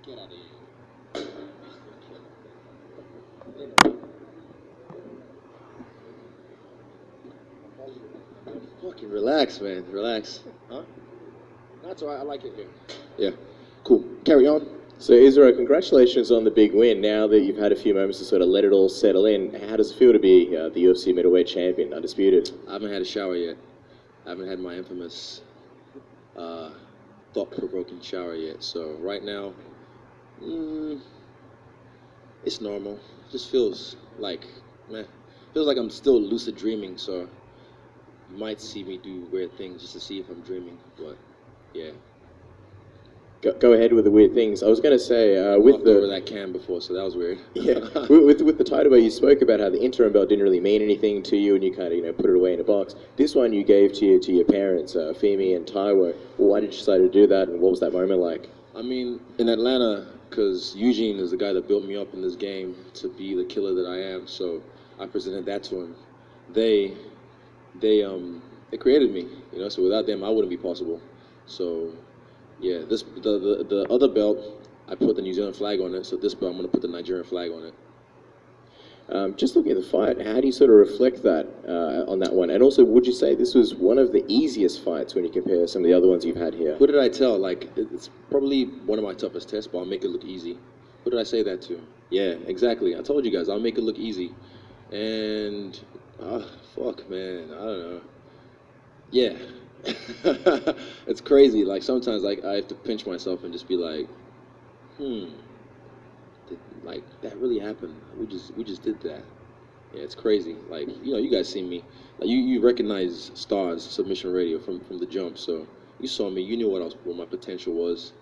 Get out of here. Fucking relax, man. Relax. Huh? That's alright. I like it here. Yeah. Cool. Carry on. So Israel, congratulations on the big win. Now that you've had a few moments to sort of let it all settle in, how does it feel to be the UFC middleweight champion, undisputed? I haven't had a shower yet. I haven't had my infamous thought-provoking shower yet. So right now, it's normal. It just feels like, feels like I'm still lucid dreaming. So you might see me do weird things just to see if I'm dreaming. But yeah. Go ahead with the weird things. I was going to say with over that can before, so that was weird. Yeah, with the title belt, you spoke about how the interim belt didn't really mean anything to you, and you kind of put it away in a box. This one you gave to your parents, Femi and Taiwo. Well, why did you decide to do that, and what was that moment like? I mean, in Atlanta, because Eugene is the guy that built me up in this game to be the killer that I am. So I presented that to him. They created me, So without them, I wouldn't be possible. So. Yeah, the other belt, I put the New Zealand flag on it, so this belt I'm going to put the Nigerian flag on it. Just looking at the fight, how do you sort of reflect that on that one? And also, would you say this was one of the easiest fights when you compare some of the other ones you've had here? Who did I tell? Like, it's probably one of my toughest tests, but I'll make it look easy. Who did I say that to? Yeah, exactly. I told you guys, I'll make it look easy. And, fuck, man, I don't know. Yeah. It's crazy. Like sometimes, like I have to pinch myself and just be like, like that really happened. We just did that. Yeah, it's crazy. Like you guys see me. Like you recognize Stars Submission Radio from the jump. So you saw me. You knew what my potential was.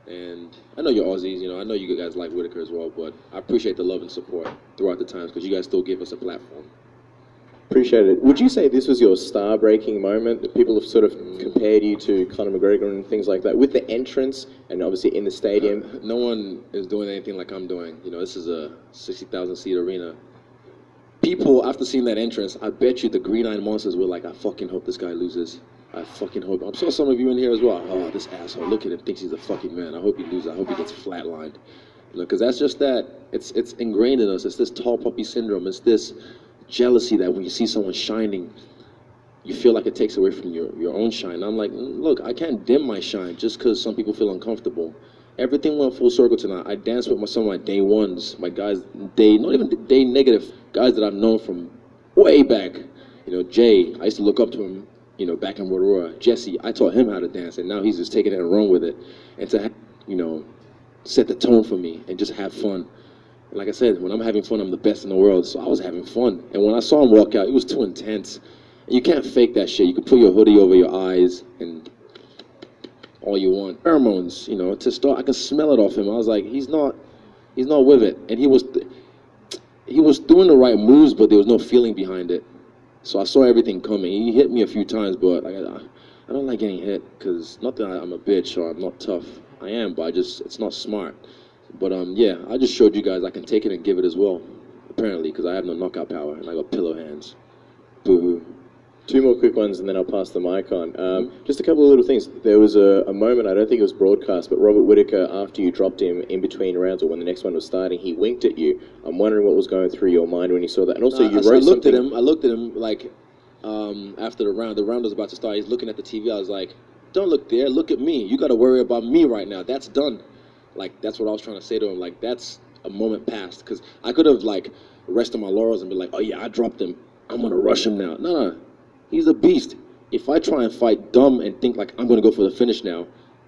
And I know you're Aussies. I know you guys like Whitaker as well. But I appreciate the love and support throughout the times because you guys still give us a platform. Appreciate it. Would you say this was your star-breaking moment? That people have sort of compared you to Conor McGregor and things like that with the entrance and obviously in the stadium? No one is doing anything like I'm doing. This is a 60,000 seat arena. People, after seeing that entrance, I bet you the green-eyed monsters were like, I fucking hope this guy loses. I fucking hope. I'm sure some of you in here as well. Oh, this asshole, look at him, thinks he's a fucking man. I hope he loses. I hope he gets flatlined. Because that's just that. It's ingrained in us. It's this tall puppy syndrome. It's this jealousy that when you see someone shining, you feel like it takes away from your own shine. I'm like, look, I can't dim my shine just because some people feel uncomfortable. Everything went full circle tonight. I danced with some of my day ones, my guys, not even day negative, guys that I've known from way back. Jay, I used to look up to him, back in Rotorua. Jesse, I taught him how to dance, and now he's just taking it and run with it. And to, set the tone for me and just have fun. Like I said, when I'm having fun, I'm the best in the world, so I was having fun. And when I saw him walk out, it was too intense. And you can't fake that shit. You can put your hoodie over your eyes and all you want. Pheromones, to start, I can smell it off him. I was like, he's not with it. And he was doing the right moves, but there was no feeling behind it. So I saw everything coming. He hit me a few times, but I don't like getting hit, because not that I'm a bitch or I'm not tough. I am, but it's not smart. But yeah, I just showed you guys I can take it and give it as well, apparently, because I have no knockout power and I got pillow hands. Boo-hoo. Two more quick ones and then I'll pass the mic on. Just a couple of little things. There was a moment, I don't think it was broadcast, but Robert Whitaker, after you dropped him in between rounds or when the next one was starting, he winked at you. I'm wondering what was going through your mind when you saw that. And also, I looked at him like after the round was about to start. He's looking at the TV. I was like, don't look there, look at me. You got to worry about me right now. That's done. Like, that's what I was trying to say to him. Like, that's a moment past. Because I could have, like, rested my laurels and be like, oh, yeah, I dropped him. I'm going to rush him now. No, he's a beast. If I try and fight dumb and think, like, I'm going to go for the finish now,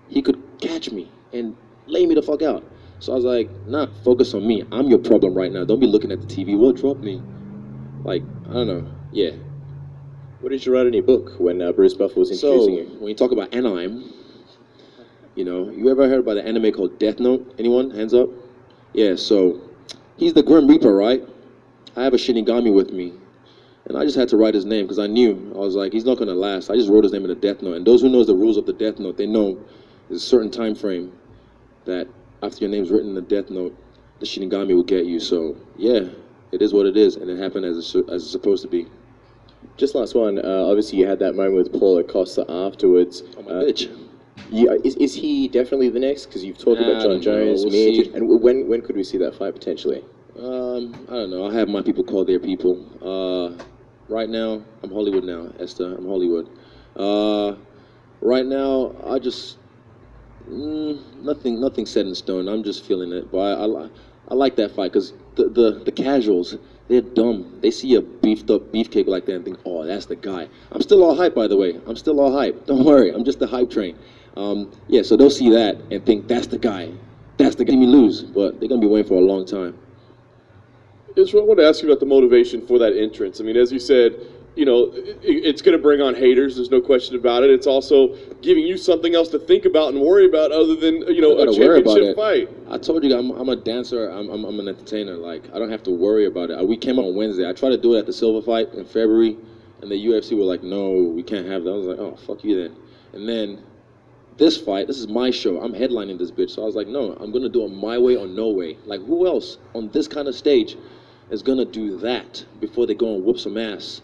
he could catch me and lay me the fuck out. So I was like, nah, focus on me. I'm your problem right now. Don't be looking at the TV. What dropped me? Like, I don't know. Yeah. What did you write in your book when Bruce Buffer was introducing you? When you talk about anime, you ever heard about the anime called Death Note? Anyone? Hands up? Yeah, so he's the Grim Reaper, right? I have a Shinigami with me. And I just had to write his name because I knew. I was like, he's not going to last. I just wrote his name in the Death Note. And those who knows the rules of the Death Note, they know there's a certain time frame that after your name's written in the Death Note, the Shinigami will get you. So, yeah, it is what it is. And it happened as it's supposed to be. Just last one. Obviously, you had that moment with Paulo Costa afterwards. I'm a bitch. Is he definitely the next? Because you've talked about I John don't know. Jones, We'll Mitch, see. and when could we see that fight potentially? I don't know. I have my people call their people. Right now, I'm Hollywood now, Esther. I'm Hollywood. Right now, I just nothing set in stone. I'm just feeling it. But I like that fight because the casuals, they're dumb. They see a beefed up beefcake like that and think, oh, that's the guy. I'm still all hype, by the way. I'm still all hype. Don't worry. I'm just the hype train. Yeah, so they'll see that and think that's the guy. That's the guy. Me lose, but they're gonna be waiting for a long time. Israel, I want to ask you about the motivation for that entrance. I mean, as you said, it's going to bring on haters. There's no question about it. It's also giving you something else to think about and worry about other than, a championship fight. I told you, I'm a dancer. I'm an entertainer. Like, I don't have to worry about it. We came out on Wednesday. I tried to do it at the Silver fight in February, and the UFC were like, no, we can't have that. I was like, oh, fuck you then. And then this fight, this is my show. I'm headlining this bitch. So I was like, no, I'm going to do it my way or no way. Like, who else on this kind of stage is going to do that before they go and whoop some ass?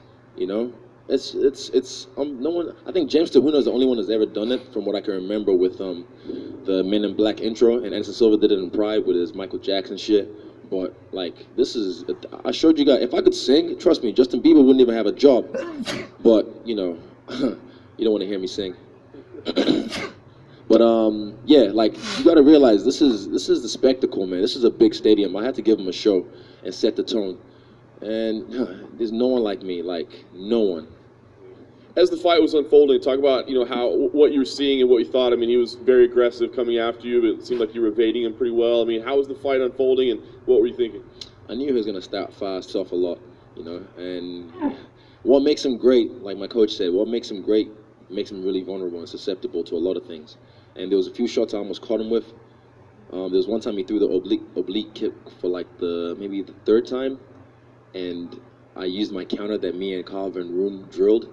It's no one. I think James Tehuno is the only one that's ever done it, from what I can remember, with the Men in Black intro, and Anderson Silva did it in Pride with his Michael Jackson shit. But like, this is, I showed you guys. If I could sing, trust me, Justin Bieber wouldn't even have a job. But you don't want to hear me sing. But yeah, like, you got to realize this is the spectacle, man. This is a big stadium. I had to give them a show and set the tone. And there's no one like me, like no one. As the fight was unfolding, talk about what you were seeing and what you thought. I mean, he was very aggressive coming after you, but it seemed like you were evading him pretty well. I mean, how was the fight unfolding, and what were you thinking? I knew he was gonna start fast off a lot, and what makes him great, like my coach said, what makes him great makes him really vulnerable and susceptible to a lot of things. And there was a few shots I almost caught him with. There was one time he threw the oblique kick for like maybe the third time, and I used my counter that me and Carl Van Roon drilled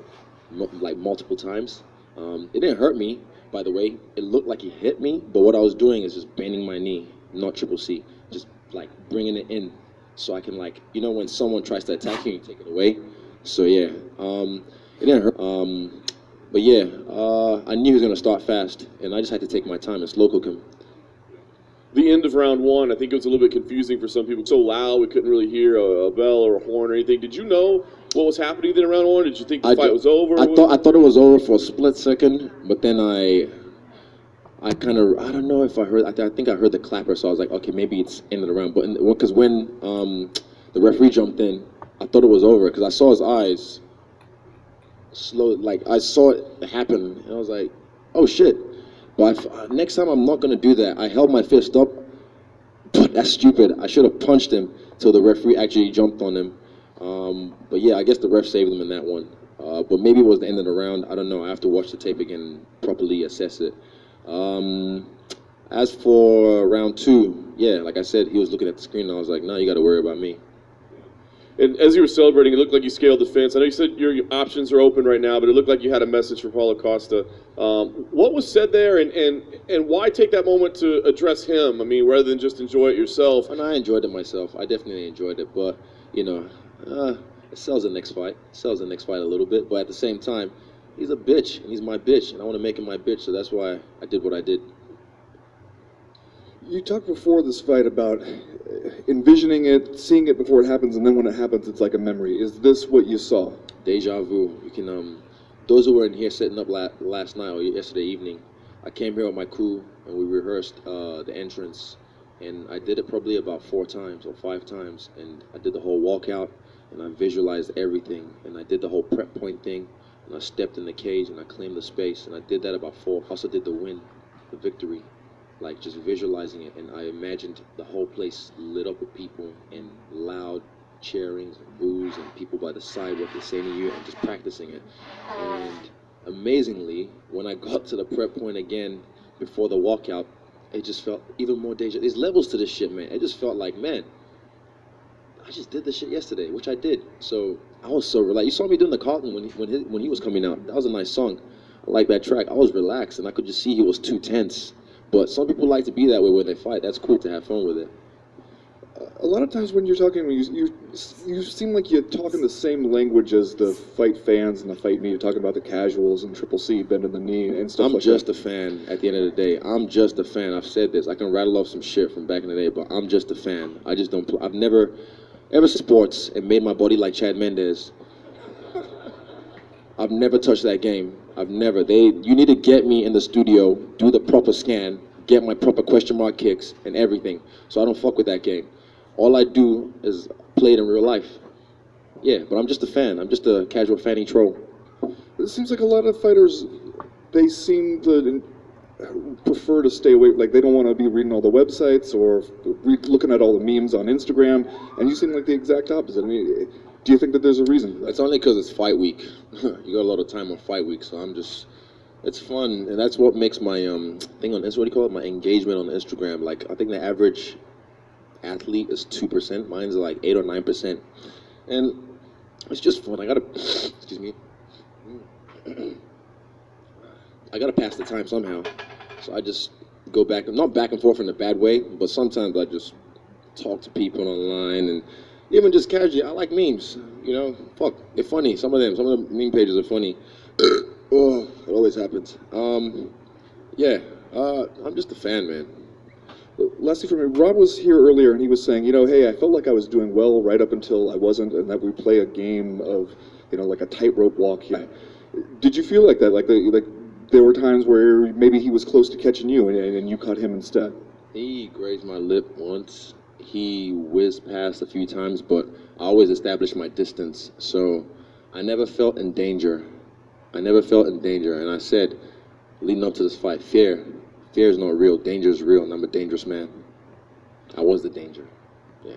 like multiple times. It didn't hurt me, by the way. It looked like he hit me, but what I was doing is just bending my knee, not triple C, just like bringing it in so I can, like, when someone tries to attack you, you take it away. So yeah, it didn't hurt. But yeah, I knew he was gonna start fast, and I just had to take my time and slow cook him. The end of round one, I think it was a little bit confusing for some people. So loud, we couldn't really hear a bell or a horn or anything. Did you know what was happening then in round one? Did you think the fight was over? I thought it was over for a split second, but then I kind of, I don't know if I heard. I think I heard the clapper, so I was like, okay, maybe it's end of the round. But because when the referee jumped in, I thought it was over because I saw his eyes slow, like I saw it happen, and I was like, oh shit. But next time I'm not gonna do that. I held my fist up, but that's stupid. I should have punched him till the referee actually jumped on him. But yeah, I guess the ref saved him in that one. But maybe it was the end of the round. I don't know. I have to watch the tape again and properly assess it. As for round two, yeah, like I said, he was looking at the screen, and I was like, no, you got to worry about me. And as you were celebrating, it looked like you scaled the fence. I know you said your options are open right now, but it looked like you had a message for Paulo Costa. What was said there, and why take that moment to address him? I mean, rather than just enjoy it yourself. And I enjoyed it myself. I definitely enjoyed it, but it sells the next fight. It sells the next fight a little bit, but at the same time, he's a bitch, and he's my bitch, and I want to make him my bitch, so that's why I did what I did. You talked before this fight about envisioning it, seeing it before it happens, and then when it happens, it's like a memory. Is this what you saw? Deja vu. You can, those who were in here setting up last night or yesterday evening, I came here with my crew, and we rehearsed the entrance, and I did it probably about 4 times or 5 times, and I did the whole walkout, and I visualized everything, and I did the whole prep point thing, and I stepped in the cage, and I claimed the space, and I did that about 4. I also did the win, the victory. Like, just visualizing it, and I imagined the whole place lit up with people and loud cheerings and boos and people by the side what they're saying to you, and just practicing it. And amazingly, when I got to the prep point again before the walkout, it just felt even more deja. There's levels to this shit, man. It just felt like, man, I just did this shit yesterday, which I did. So I was so relaxed. You saw me doing the Carlton when he was coming out. That was a nice song. I like that track. I was relaxed, and I could just see he was too tense. But some people like to be that way when they fight. That's cool to have fun with it. A lot of times when you're talking, you seem like you're talking the same language as the fight fans and the fight media, talking about the casuals and Triple C bending the knee and stuff I'm like just that. a fan at the end of the day. I'm just a fan. I've said this. I can rattle off some shit from back in the day, but I'm just a fan. I just don't play. I've never, ever since sports, it made my body like Chad Mendes. I've never touched that game. I've never. You need to get me in the studio, do the proper scan, get my proper question mark kicks and everything. So I don't fuck with that game. All I do is play it in real life. Yeah, but I'm just a fan. I'm just a casual fanny troll. It seems like a lot of fighters, they seem to prefer to stay away. Like they don't want to be reading all the websites or looking at all the memes on Instagram. And you seem like the exact opposite. I mean, do you think that there's a reason for that? It's only because it's fight week. You got a lot of time on fight week, so I'm just. It's fun, and that's what makes my thing on Instagram. What do you call it? My engagement on Instagram. Like I think the average athlete is 2%. Mine's like 8 or 9%, and it's just fun. I gotta, excuse me. I gotta pass the time somehow, so I just go back, not back and forth in a bad way, but sometimes I just talk to people online and even just casually. I like memes, you know. Fuck, they're funny. Some of the meme pages are funny. Oh, it always happens. Yeah, I'm just a fan, man. Lastly for me, Rob was here earlier and he was saying, hey, I felt like I was doing well right up until I wasn't, and that we play a game of, like a tightrope walk here. Did you feel like that? Like there were times where maybe he was close to catching you and you caught him instead? He grazed my lip once. He whizzed past a few times, but I always established my distance. So I never felt in danger. And I said, leading up to this fight, fear is not real, danger is real, and I'm a dangerous man. I was the danger. Yeah.